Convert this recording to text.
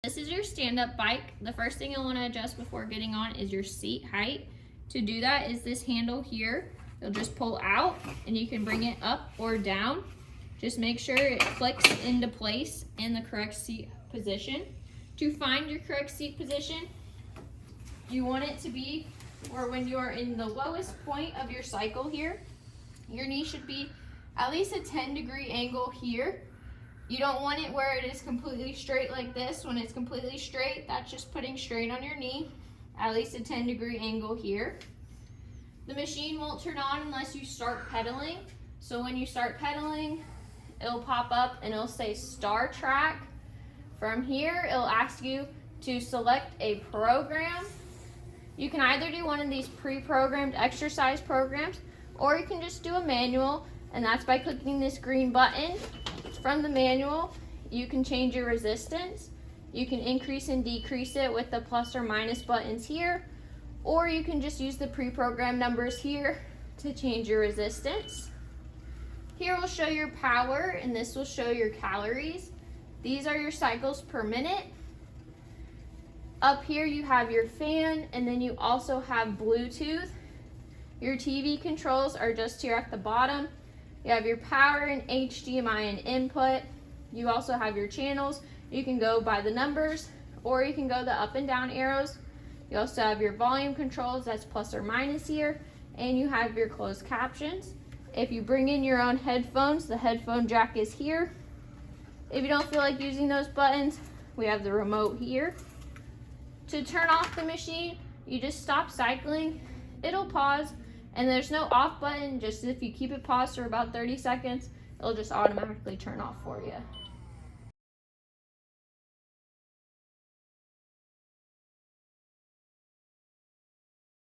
This is your stand-up bike. The first thing you'll want to adjust before getting on is your seat height. To do that is this handle here. You'll just pull out and you can bring it up or down. Just make sure it clicks into place in the correct seat position. To find your correct seat position, you want it to be where when you are in the lowest point of your cycle here, your knee should be at least a 10-degree angle here. You don't want it where it is completely straight like this. When it's completely straight, that's just putting strain on your knee. At least a 10-degree angle here. The machine won't turn on unless you start pedaling. So when you start pedaling, it'll pop up and it'll say Star Track. From here, it'll ask you to select a program. You can either do one of these pre-programmed exercise programs, or you can just do a manual, and that's by clicking this green button. From the manual, you can change your resistance. You can increase and decrease it with the plus or minus buttons here, or you can just use the pre-programmed numbers here to change your resistance. Here will show your power, and this will show your calories. These are your cycles per minute. Up here you have your fan, and then you also have Bluetooth. Your TV controls are just here at the bottom. You have your power and HDMI and input. You also have your channels. You can go by the numbers, or you can go the up and down arrows. You also have your volume controls, that's plus or minus here, and you have your closed captions. If you bring in your own headphones, the headphone jack is here. If you don't feel like using those buttons, we have the remote here. To turn off the machine, you just stop cycling. It'll pause, and there's no off button. Just if you keep it paused for about 30 seconds, it'll just automatically turn off for you.